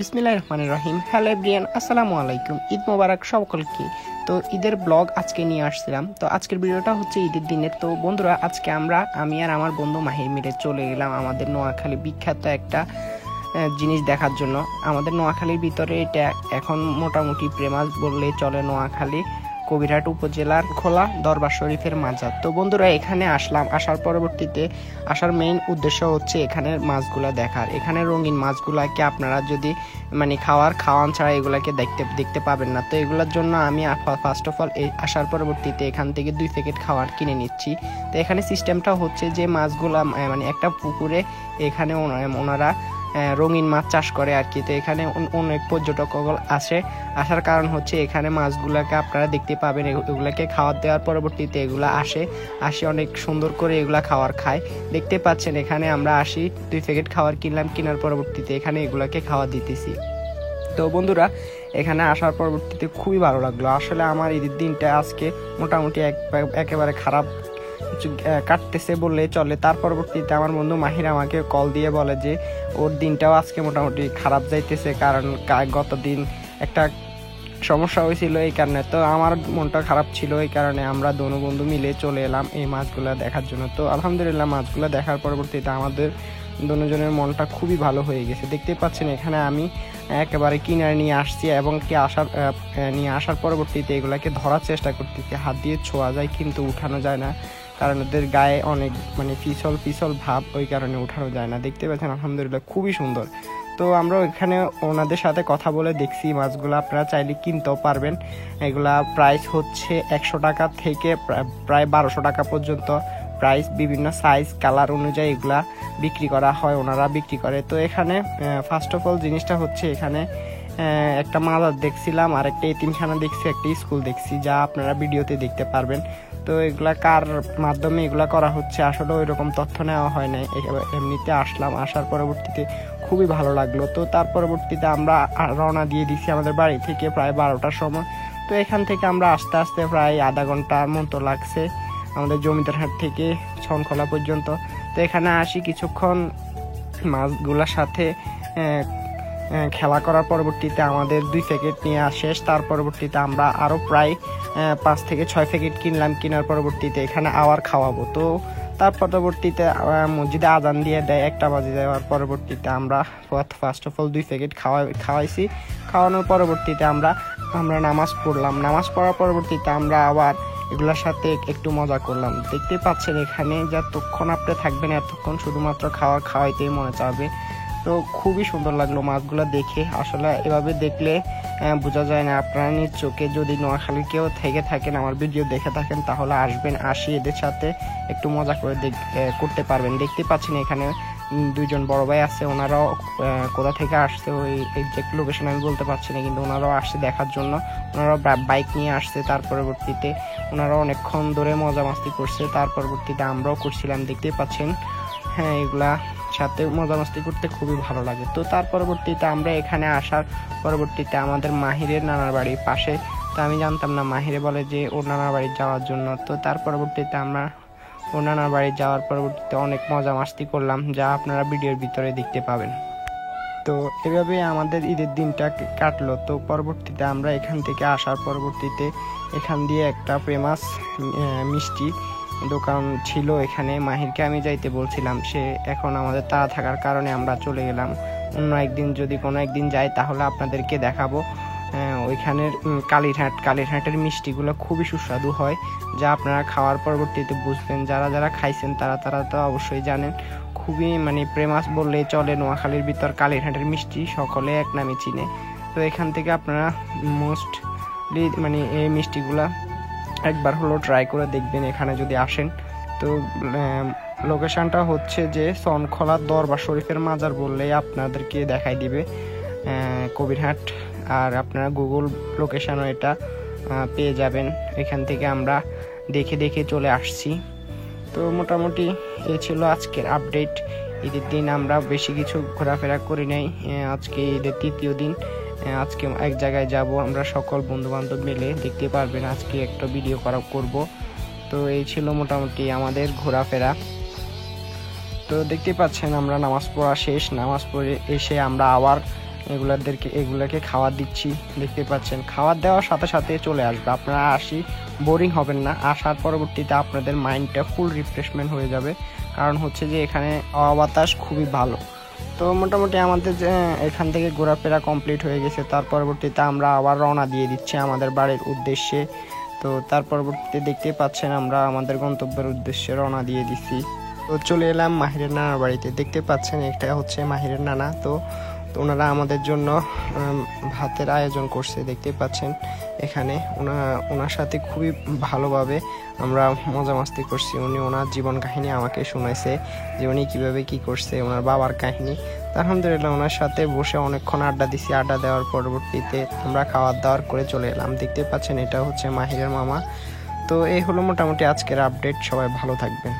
বিসমিল্লাহির রহমানির রহিম। Hello everyone, আসসালামু আলাইকুম। ঈদ মোবারক সকলকে। তো ঈদের ব্লগ আজকে নিয়ে আসছিলাম। তো আজকের ভিডিওটা হচ্ছে ঈদের দিনের। তো বন্ধুরা, আজকে আমি আর আমার বন্ধু মাহির মিলে চলে গেলাম আমাদের নোয়াখালী বিখ্যাত একটা জিনিস দেখার জন্য। আমাদের নোয়াখালীর ভিতরে এটা এখন মোটামুটি ফেমাস বললে চলে, নোয়াখালী কবিরহাট উপজেলার খোলা দরবার শরীফের মাজার। তো বন্ধুরা, এখানে আসার পরবর্তীতে আসার মেইন উদ্দেশ্য হচ্ছে এখানের মাছগুলা দেখার। এখানে রঙিন মাছগুলাকে আপনারা যদি খাওয়ান ছাড়া এগুলাকে দেখতে পাবেন না। তো এগুলোর জন্য আমি ফার্স্ট অফ অল আসার পরবর্তীতে এখান থেকে 2 প্যাকেট খাবার কিনে নিচ্ছি। তো এখানে সিস্টেমটা হচ্ছে যে মাছগুলা একটা পুকুরে এখানে ওনারা রঙিন মাছ চাষ করে আর কি। তো এখানে অনেক পর্যটক আসার কারণ হচ্ছে এখানে মাছগুলাকে আপনারা দেখতে পাবেন। এগুলাকে খাওয়ার দেওয়ার পরবর্তীতে এগুলা আসে অনেক সুন্দর করে এগুলা খায়। দেখতে পাচ্ছেন এখানে আমরা 2 প্যাকেট খাবার কিনলাম। কেনার পরবর্তীতে এখানে এগুলাকে খাওয়া দিতেছি। তো বন্ধুরা, এখানে আসার পরবর্তীতে খুবই ভালো লাগলো। আসলে আমার ঈদের দিনটা আজকে মোটামুটি একেবারে খারাপ কাটতেছে বললে চলে। তার পরবর্তীতে আমার বন্ধু মাহির আমাকে কল দিয়ে বলে যে ওর দিনটাও আজকে মোটামুটি খারাপ যাইতেছে, কারণ গত দিন একটা সমস্যা হয়েছিল এই কারণে। তো আমার মনটা খারাপ ছিল, এই কারণে আমরা দোনো বন্ধু মিলে চলে এলাম এই মাছগুলো দেখার জন্য। তো আলহামদুলিল্লাহ, মাছগুলো দেখার পরবর্তীতে আমাদের দুজনের মনটা খুবই ভালো হয়ে গেছে। দেখতে পাচ্ছেন এখানে আমি একেবারে কিনারে নিয়ে আসছি এবং নিয়ে আসার পরবর্তীতে এগুলাকে ধরার চেষ্টা করতেছি। হাত দিয়ে ছোঁয়া যায় কিন্তু উঠানো যায় না, কারণ ওদের গায়ে অনেক পিছল ভাব, ওই কারণে উঠানো যায় না। দেখতে পাচ্ছেন আলহামদুলিল্লাহ খুবই সুন্দর। তো আমরা এখানে ওনাদের সাথে কথা বলে দেখছি মাছগুলো আপনারা চাইলে কিনতেও পারবেন। এগুলা প্রাইস হচ্ছে 100 টাকা থেকে প্রায় 1200 টাকা পর্যন্ত প্রাইস। বিভিন্ন সাইজ কালার অনুযায়ী এগুলা বিক্রি করা হয়, ওনারা বিক্রি করে। তো এখানে ফার্স্ট অফ অল জিনিসটা হচ্ছে এখানে একটা মাজার দেখছিলাম, আর একটা এতিমখানা দেখছি, একটা স্কুল দেখছি, যা আপনারা ভিডিওতে দেখতে পারবেন। তো এগুলা কার মাধ্যমে এগুলা করা হচ্ছে আসলে ওই রকম তথ্য নেওয়া হয় নাই, এমনিতে আসার পরবর্তীতে খুবই ভালো লাগলো। তো তার পরবর্তীতে আমরা রওনা দিয়ে দিচ্ছি আমাদের বাড়ি থেকে প্রায় 12টার সময়। তো এখান থেকে আমরা আস্তে আস্তে প্রায় আধা ঘন্টার মতো লাগছে আমাদের জমিদার হাট থেকে ছনখোলা পর্যন্ত। তো এখানে আসি কিছুক্ষণ মাছগুলার সাথে খেলা করার পরবর্তীতে আমাদের 2 প্যাকেট নিয়ে শেষ। তার পরবর্তীতে আমরা আরও প্রায় 5 থেকে 6 প্যাকেট কিনলাম। কেনার পরবর্তীতে এখানে আবার খাওয়াবো। তো তার পরবর্তীতে মসজিদে আজান দিয়ে দেয় 1টা বাজে যাওয়ার পরবর্তীতে আমরা ফার্স্ট অফ অল 2 প্যাকেট খাওয়াইছি। খাওয়ানোর পরবর্তীতে আমরা নামাজ পড়লাম। নামাজ পড়ার পরবর্তীতে আমরা আবার এগুলোর সাথে একটু মজা করলাম। দেখতে পাচ্ছেন এখানে যতক্ষণ আপনি থাকবেন এতক্ষণ শুধুমাত্র খাওয়াইতেই মনে চাবে। তো খুবই সুন্দর লাগলো মাছগুলো দেখে। আসলে এভাবে দেখলে বোঝা যায় না। আপনারা নিজ চোখে যদি নোয়াখালী কেউ থেকে থাকেন, আমার ভিডিও দেখে থাকেন, তাহলে আসি এদের সাথে একটু মজা করে করতে পারবেন। দেখতে পাচ্ছেন এখানে 2জন বড় ভাই আছে, ওনারাও কোথা থেকে আসছে ওই এক্সাক্ট লোকেশন আমি বলতে পারছি না, কিন্তু ওনারাও আসছে দেখার জন্য। ওনারাও বাইক নিয়ে আসছে। তার পরবর্তীতে ওনারাও অনেকক্ষণ ধরে মজা মাস্তি করছে। তার পরবর্তীতে আমরাও করছিলাম। দেখতেই পাচ্ছেন হ্যাঁ, এগুলা সাথে মজা মাস্তি করতে খুবই ভালো লাগে। তো তার পরবর্তীতে আমরা এখানে আসার পরবর্তীতে আমাদের মাহিরের নানার বাড়ির পাশে। তো আমি জানতাম না, মাহিরে বলে যে ওর নানার বাড়ি যাওয়ার জন্য। তো তার পরবর্তীতে আমরা ওর নানার বাড়ি যাওয়ার পরবর্তীতে অনেক মজা মাস্তি করলাম, যা আপনারা ভিডিওর ভিতরে দেখতে পাবেন। তো এভাবে আমাদের ঈদের দিনটা কাটলো। তো পরবর্তীতে আমরা এখান থেকে আসার পরবর্তীতে এখান দিয়ে একটা ফেমাস মিষ্টি দোকান ছিল এখানে। মাহিরকে আমি যাইতে বলছিলাম, সে এখন আমাদের তাড়া থাকার কারণে আমরা চলে গেলাম। অন্য একদিন যদি কোনো একদিন যাই তাহলে আপনাদেরকে দেখাবো। ওইখানের কালীরহাটের মিষ্টিগুলো খুবই সুস্বাদু হয়, যা আপনারা খাওয়ার পরবর্তীতে বুঝবেন। যারা খাইছেন তারা তো অবশ্যই জানেন। খুবই ফেমাস বললেই চলে নোয়াখালীর ভিতর কালীরহাটের মিষ্টি, সকলে এক নামে চিনে। তো এখান থেকে আপনারা মোস্টলি এই মিষ্টিগুলা একবার হলো ট্রাই করে দেখবেন এখানে যদি আসেন। তো লোকেশনটা হচ্ছে যে ছনখোলা দরবার শরীফের মাজার বললেই আপনাদেরকে দেখাই দিবে কবিরহাট, আর আপনারা গুগল লোকেশনও এটা পেয়ে যাবেন। এখান থেকে আমরা দেখে চলে আসছি। তো মোটামুটি এই ছিল আজকের আপডেট। ঈদের দিন আমরা বেশি কিছু ঘোরাফেরা করি নাই। আজকে ঈদের 3য় দিন। আজকে এক জায়গায় যাব আমরা সকল বন্ধু বান্ধব মিলে, দেখতে পারবেন আজকে একটা ভিডিও করব। তো এই ছিল মোটামুটি আমাদের ঘোরাফেরা। তো দেখতে পাচ্ছেন আমরা নামাজ পড়া শেষ। নামাজ পড়ে এসে আমরা আবার এগুলাকে খাবার দিচ্ছি। দেখতে পাচ্ছেন খাবার দেওয়ার সাথে সাথে চলে আসবে, আপনারা বোরিং হবেন না। আসার পরবর্তীতে আপনাদের মাইন্ডটা ফুল রিফ্রেশমেন্ট হয়ে যাবে, কারণ হচ্ছে যে এখানে হাওয়া বাতাস খুবই ভালো। তো মোটামুটি আমাদের যে এখান থেকে ঘোরাফেরা কমপ্লিট হয়ে গেছে, তার পরবর্তীতে আমরা আবার রওনা দিয়ে দিচ্ছি আমাদের বাড়ির উদ্দেশ্যে। তো তার পরবর্তীতে দেখতে পাচ্ছেন আমরা আমাদের গন্তব্যের উদ্দেশ্যে রওনা দিয়ে দিচ্ছি। তো চলে এলাম মাহিরের নানার বাড়িতে। দেখতে পাচ্ছেন এটা হচ্ছে মাহিরের নানা। তো ওনারা আমাদের জন্য ভাতের আয়োজন করছে। দেখতে পাচ্ছেন এখানে ওনার সাথে খুবই ভালোভাবে আমরা মজা মাস্তি করছি। ওনার জীবন কাহিনী আমাকে শোনাইছে, যে উনি কীভাবে কী করছে, ওনার বাবার কাহিনী। আলহামদুলিল্লাহ ওনার সাথে বসে অনেকক্ষণ আড্ডা দিছি। আড্ডা দেওয়ার পরবর্তীতে আমরা খাওয়ার দাওয়ার করে চলে এলাম। দেখতে পাচ্ছেন এটা হচ্ছে মাহিরের মামা। তো এই হলো মোটামুটি আজকের আপডেট। সবাই ভালো থাকবেন।